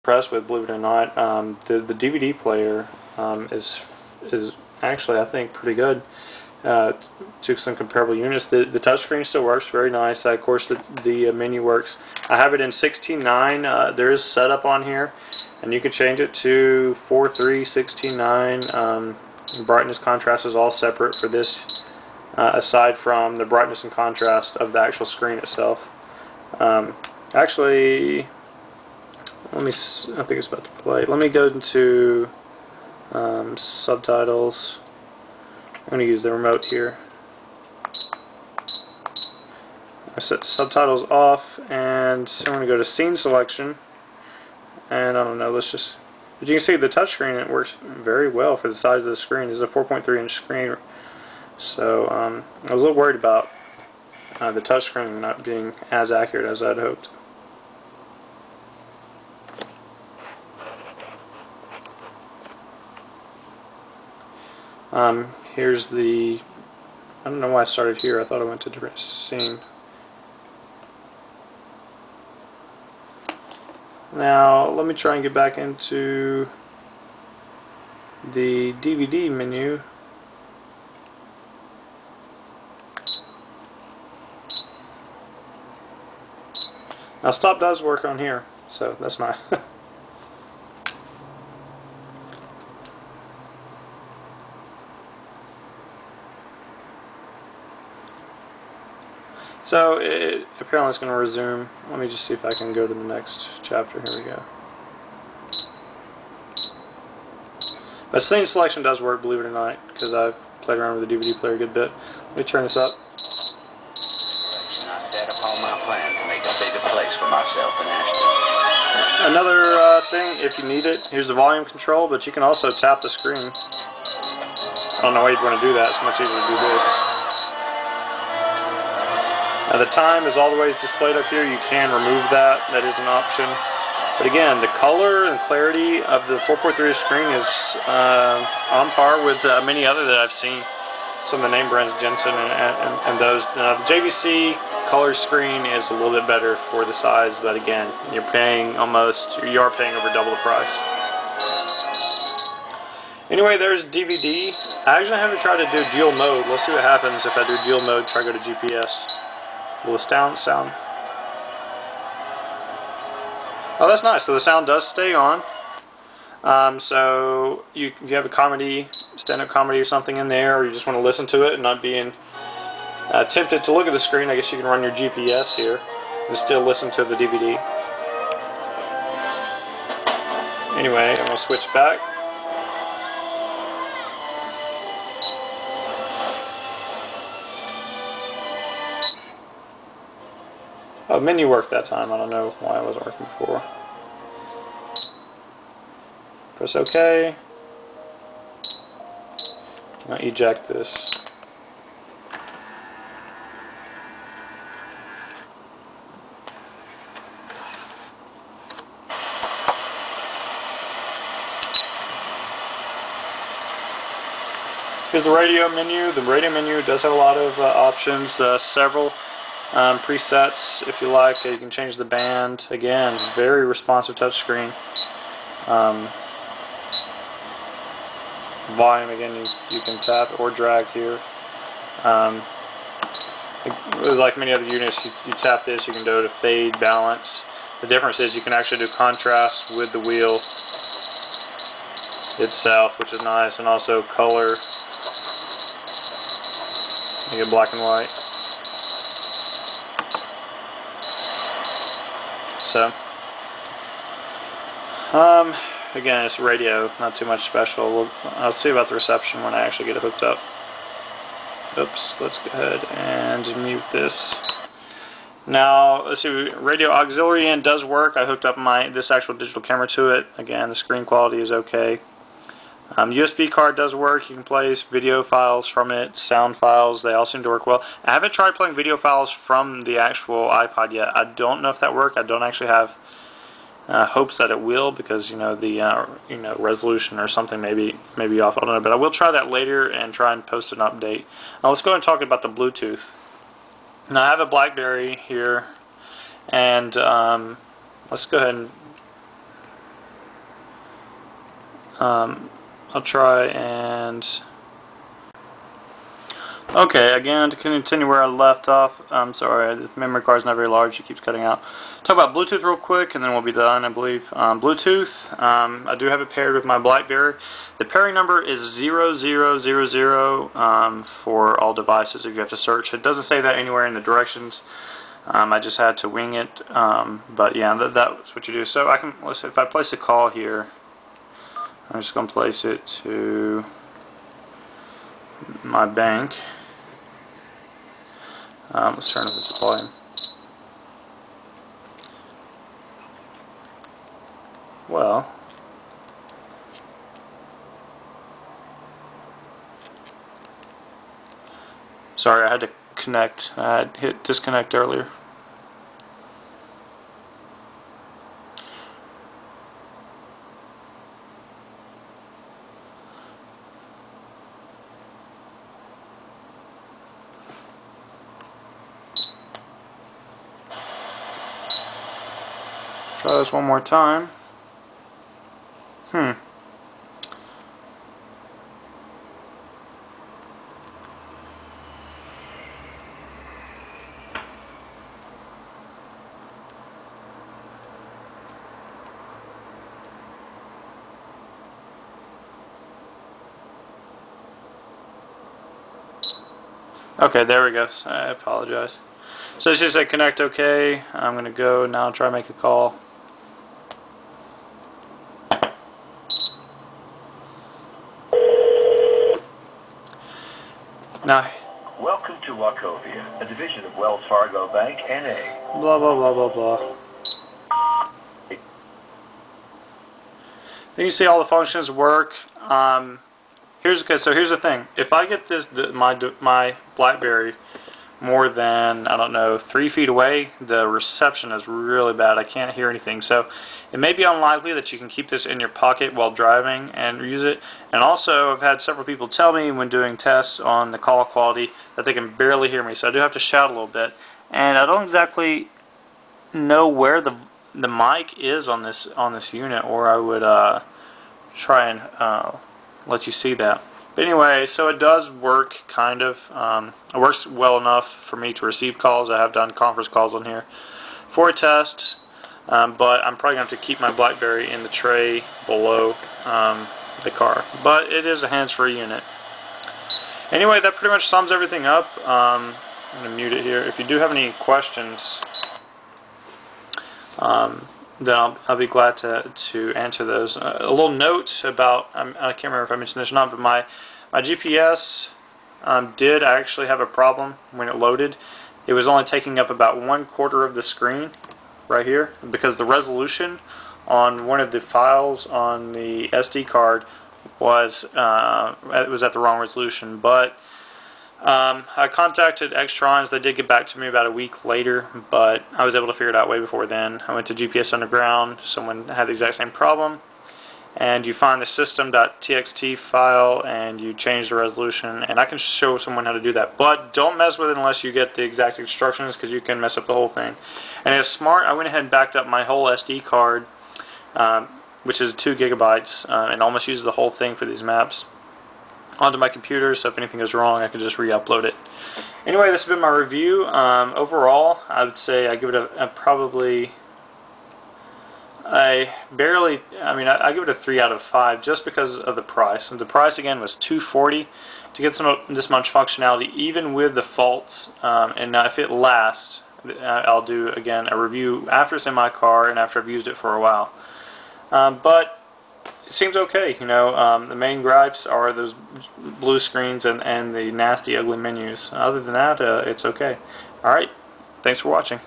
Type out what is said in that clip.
impressed with, believe it or not. The DVD player is actually, I think, pretty good to some comparable units. The touchscreen still works very nice. Of course, the menu works. I have it in 16:9. There is setup on here, and you can change it to 4:3, 16:9. Brightness, contrast is all separate for this, aside from the brightness and contrast of the actual screen itself. Actually, let me. I think it's about to play. Let me go into subtitles. I'm going to use the remote here. I set subtitles off, and I'm going to go to scene selection. And I don't know. Let's just. But you can see the touchscreen. It works very well for the size of the screen. It's a 4.3-inch screen. So I was a little worried about the touchscreen not being as accurate as I'd hoped. Here's the. I don't know why I started here. I thought I went to a different scene. Now let me try and get back into the DVD menu. Now stop does work on here, so that's nice. So apparently it's going to resume. Let me just see if I can go to the next chapter. Here we go. But scene selection does work, believe it or not, because I've played around with the DVD player a good bit. Let me turn this up. I set upon my plan to make a bigger place for myself and Ashton. Another thing, if you need it, here's the volume control, but you can also tap the screen. I don't know why you'd want to do that. It's much easier to do this. Now the time is all the ways displayed up here. You can remove that. That is an option. But again, the color and clarity of the 4.3 screen is on par with many other that I've seen. Some of the name brands, Jensen and those. The JVC color screen is a little bit better for the size, but again, you are paying over double the price. Anyway, there's DVD. I actually haven't tried to do dual mode. Let's see what happens if I do dual mode. Try to go to GPS. Will the sound? Oh, that's nice. So the sound does stay on. So if you have a comedy, stand-up comedy or something in there, or you just want to listen to it and not being tempted to look at the screen, I guess you can run your GPS here and still listen to the DVD. Anyway, I'm going to switch back. Oh, menu worked that time. I don't know why it wasn't working before. Press OK. Now eject this. Here's the radio menu. The radio menu does have a lot of options, several presets if you like. You can change the band. Again, very responsive touchscreen. Volume, again, you can tap or drag here. Like many other units, you tap this, you can go to fade, balance. The difference is you can actually do contrast with the wheel itself, which is nice, and also color. You get black and white. So, again, it's radio, not too much special. I'll see about the reception when I actually get it hooked up. Oops, let's go ahead and mute this. Now, let's see, radio auxiliary in does work. I hooked up this actual digital camera to it. Again, the screen quality is okay. USB card does work. You can play video files from it, sound files. They all seem to work well. I haven't tried playing video files from the actual iPod yet. I don't know if that worked. I don't actually have hopes that it will, because the resolution or something may be off. I don't know, but I will try that later and try and post an update. Now let's go and talk about the Bluetooth. Now I have a BlackBerry here, and let's go ahead and I'll try and... Okay, again, to continue where I left off, I'm sorry, the memory card's not very large, it keeps cutting out. Talk about Bluetooth real quick, and then we'll be done, I believe. Bluetooth, I do have it paired with my BlackBerry. The pairing number is 0000 for all devices if you have to search. It doesn't say that anywhere in the directions. I just had to wing it, but yeah, that's what you do. So I can, if I place a call here, I'm just going to place it to my bank. Let's turn up this volume. Well, sorry, I had to connect. I had hit disconnect earlier. Try this one more time. Okay, there we go. I apologize. So it just said connect OK. I'm going to go now and try to make a call. Now, welcome to Wachovia, a division of Wells Fargo Bank, N.A. Blah, blah, blah, blah, blah. Then you see all the functions work. Here's the thing. If I get this my BlackBerry more than, I don't know, 3 feet away, the reception is really bad. I can't hear anything. So it may be unlikely that you can keep this in your pocket while driving and use it. And also, I've had several people tell me when doing tests on the call quality that they can barely hear me. So I do have to shout a little bit. And I don't exactly know where the mic is on this unit, or I would try and let you see that. But anyway, so it does work, kind of. It works well enough for me to receive calls. I have done conference calls on here for a test, but I'm probably going to have to keep my BlackBerry in the tray below the car. But it is a hands-free unit. Anyway, that pretty much sums everything up. I'm going to mute it here. If you do have any questions, then I'll be glad to answer those. A little note about, I can't remember if I mentioned this or not, but my GPS did actually have a problem when it loaded. It was only taking up about 1/4 of the screen right here, because the resolution on one of the files on the SD card was at the wrong resolution. But I contacted XTRONS. They did get back to me about a week later, but I was able to figure it out way before then. I went to GPS Underground. Someone had the exact same problem, and you find the system.txt file and you change the resolution, and I can show someone how to do that. But don't mess with it unless you get the exact instructions, because you can mess up the whole thing. And it's smart. I went ahead and backed up my whole SD card, which is 2 gigabytes, and almost used the whole thing for these maps, onto my computer, so if anything goes wrong I can just re-upload it. Anyway, this has been my review. Overall, I would say I give it I give it a 3 out of 5 just because of the price. And the price again was $240 to get this much functionality, even with the faults. And now if it lasts, I'll do again a review after it's in my car and after I've used it for a while. But it seems okay, you know. The main gripes are those blue screens and the nasty, ugly menus. Other than that, it's okay. Alright, thanks for watching.